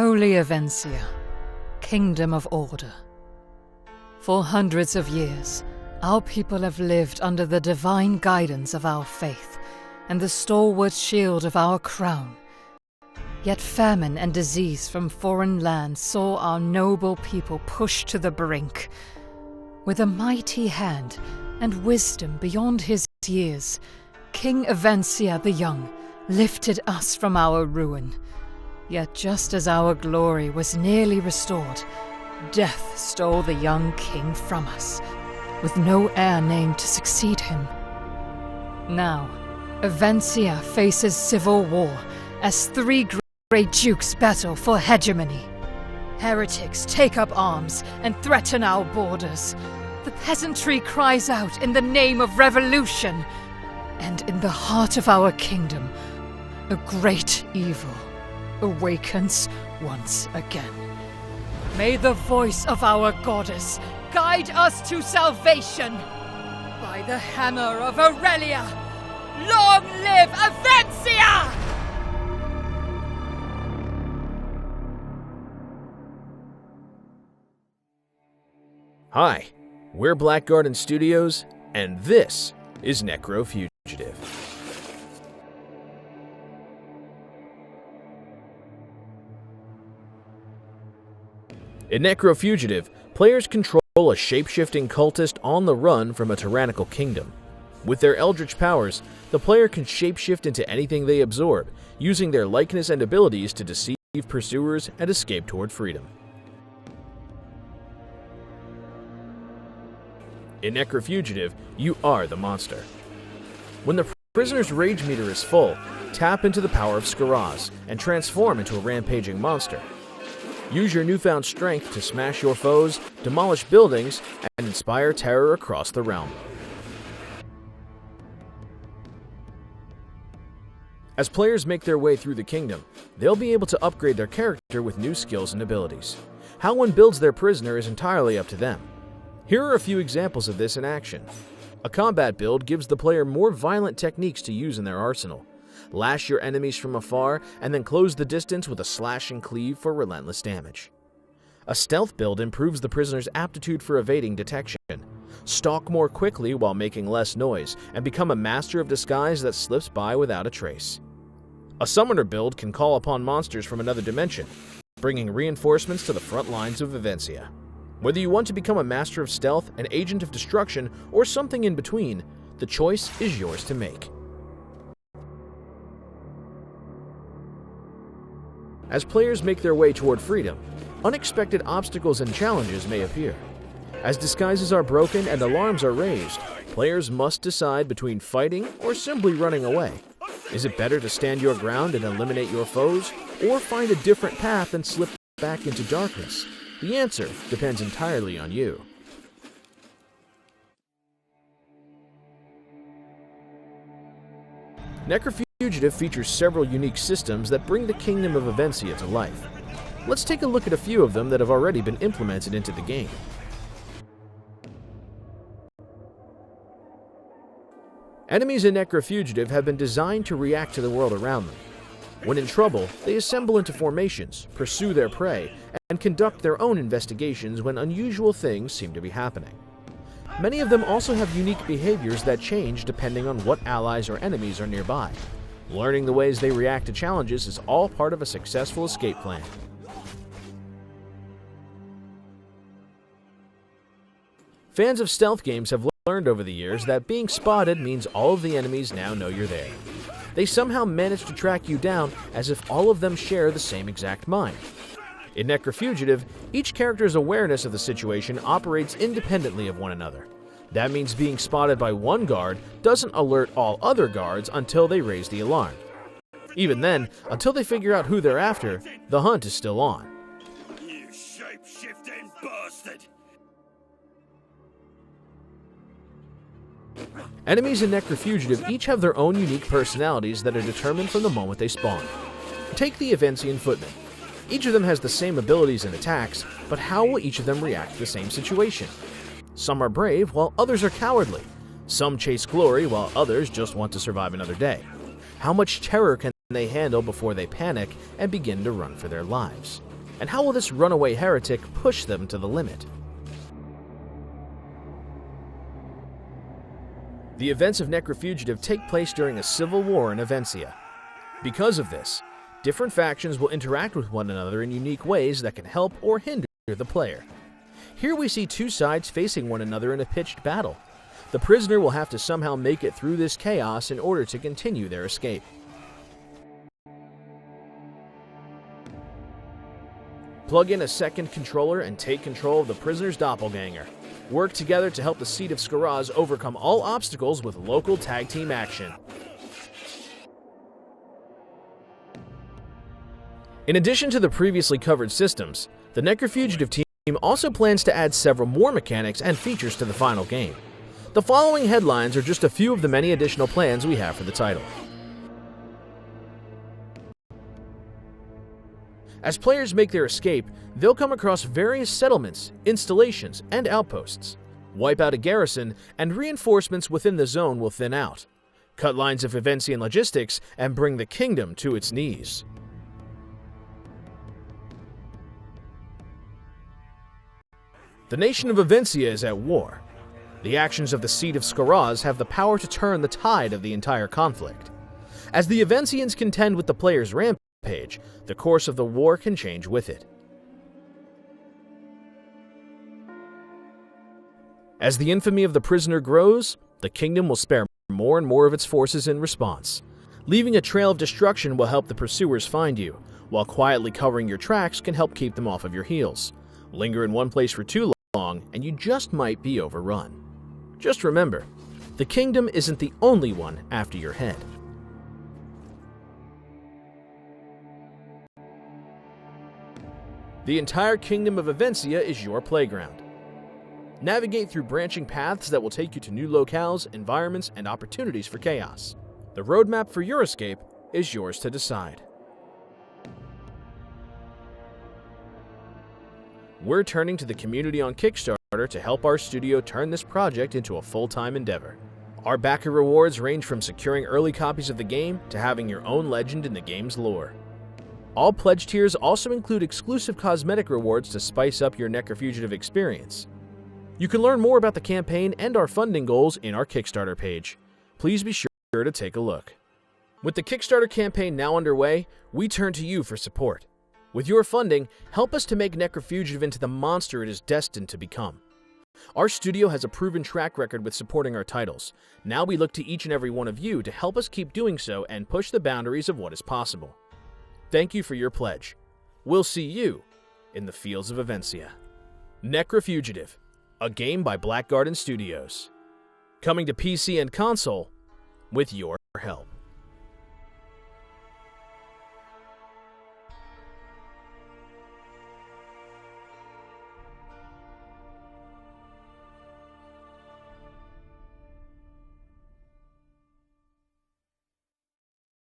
Holy Avencia, Kingdom of Order. For hundreds of years, our people have lived under the divine guidance of our faith and the stalwart shield of our crown. Yet famine and disease from foreign lands saw our noble people pushed to the brink. With a mighty hand and wisdom beyond his years, King Avencia the Young lifted us from our ruin. Yet just as our glory was nearly restored, death stole the young king from us, with no heir named to succeed him. Now, Avencia faces civil war as three great dukes battle for hegemony. Heretics take up arms and threaten our borders. The peasantry cries out in the name of revolution. And in the heart of our kingdom, a great evil awakens once again. May the voice of our goddess guide us to salvation. By the hammer of Aurelia, long live Avencia! Hi, we're Black Garden Studios, and this is Necro Fugitive. In Necro Fugitive, players control a shape-shifting cultist on the run from a tyrannical kingdom. With their eldritch powers, the player can shape-shift into anything they absorb, using their likeness and abilities to deceive pursuers and escape toward freedom. In Necro Fugitive, you are the monster. When the prisoner's rage meter is full, tap into the power of Skaraz and transform into a rampaging monster. Use your newfound strength to smash your foes, demolish buildings, and inspire terror across the realm. As players make their way through the kingdom, they'll be able to upgrade their character with new skills and abilities. How one builds their prisoner is entirely up to them. Here are a few examples of this in action. A combat build gives the player more violent techniques to use in their arsenal. Lash your enemies from afar, and then close the distance with a slash and cleave for relentless damage. A stealth build improves the prisoner's aptitude for evading detection. Stalk more quickly while making less noise, and become a master of disguise that slips by without a trace. A summoner build can call upon monsters from another dimension, bringing reinforcements to the front lines of Avencia. Whether you want to become a master of stealth, an agent of destruction, or something in between, the choice is yours to make. As players make their way toward freedom, unexpected obstacles and challenges may appear. As disguises are broken and alarms are raised, players must decide between fighting or simply running away. Is it better to stand your ground and eliminate your foes, or find a different path and slip back into darkness? The answer depends entirely on you. Necro Fugitive features several unique systems that bring the Kingdom of Avencia to life. Let's take a look at a few of them that have already been implemented into the game. Enemies in Necro Fugitive have been designed to react to the world around them. When in trouble, they assemble into formations, pursue their prey, and conduct their own investigations when unusual things seem to be happening. Many of them also have unique behaviors that change depending on what allies or enemies are nearby. Learning the ways they react to challenges is all part of a successful escape plan. Fans of stealth games have learned over the years that being spotted means all of the enemies now know you're there. They somehow manage to track you down as if all of them share the same exact mind. In Necro Fugitive, each character's awareness of the situation operates independently of one another. That means being spotted by one guard doesn't alert all other guards until they raise the alarm. Even then, until they figure out who they're after, the hunt is still on. You shape-shifting bastard! Enemies in Necro Fugitive each have their own unique personalities that are determined from the moment they spawn. Take the Avencian Footmen. Each of them has the same abilities and attacks, but how will each of them react to the same situation? Some are brave, while others are cowardly. Some chase glory, while others just want to survive another day. How much terror can they handle before they panic and begin to run for their lives? And how will this runaway heretic push them to the limit? The events of Necrofugitive take place during a civil war in Avencia. Because of this, different factions will interact with one another in unique ways that can help or hinder the player. Here we see two sides facing one another in a pitched battle. The prisoner will have to somehow make it through this chaos in order to continue their escape. Plug in a second controller and take control of the prisoner's doppelganger. Work together to help the Seed of Skaraz overcome all obstacles with local tag team action. In addition to the previously covered systems, the Necrofugitive team also plans to add several more mechanics and features to the final game. The following headlines are just a few of the many additional plans we have for the title. As players make their escape, they'll come across various settlements, installations, and outposts. Wipe out a garrison, and reinforcements within the zone will thin out. Cut lines of Avencian logistics, and bring the kingdom to its knees. The nation of Avencia is at war. The actions of the Seed of Skaraz have the power to turn the tide of the entire conflict. As the Avencians contend with the player's rampage, the course of the war can change with it. As the infamy of the prisoner grows, the kingdom will spare more and more of its forces in response. Leaving a trail of destruction will help the pursuers find you, while quietly covering your tracks can help keep them off of your heels. Linger in one place for too long, and you just might be overrun. Just remember, the kingdom isn't the only one after your head. The entire kingdom of Avencia is your playground. Navigate through branching paths that will take you to new locales, environments, and opportunities for chaos. The roadmap for your escape is yours to decide. We're turning to the community on Kickstarter to help our studio turn this project into a full-time endeavor. Our backer rewards range from securing early copies of the game to having your own legend in the game's lore. All pledge tiers also include exclusive cosmetic rewards to spice up your Necrofugitive experience. You can learn more about the campaign and our funding goals in our Kickstarter page. Please be sure to take a look. With the Kickstarter campaign now underway, we turn to you for support. With your funding, help us to make Necrofugitive into the monster it is destined to become. Our studio has a proven track record with supporting our titles. Now we look to each and every one of you to help us keep doing so and push the boundaries of what is possible. Thank you for your pledge. We'll see you in the fields of Avencia. Necrofugitive, a game by Black Garden Studios. Coming to PC and console with your help.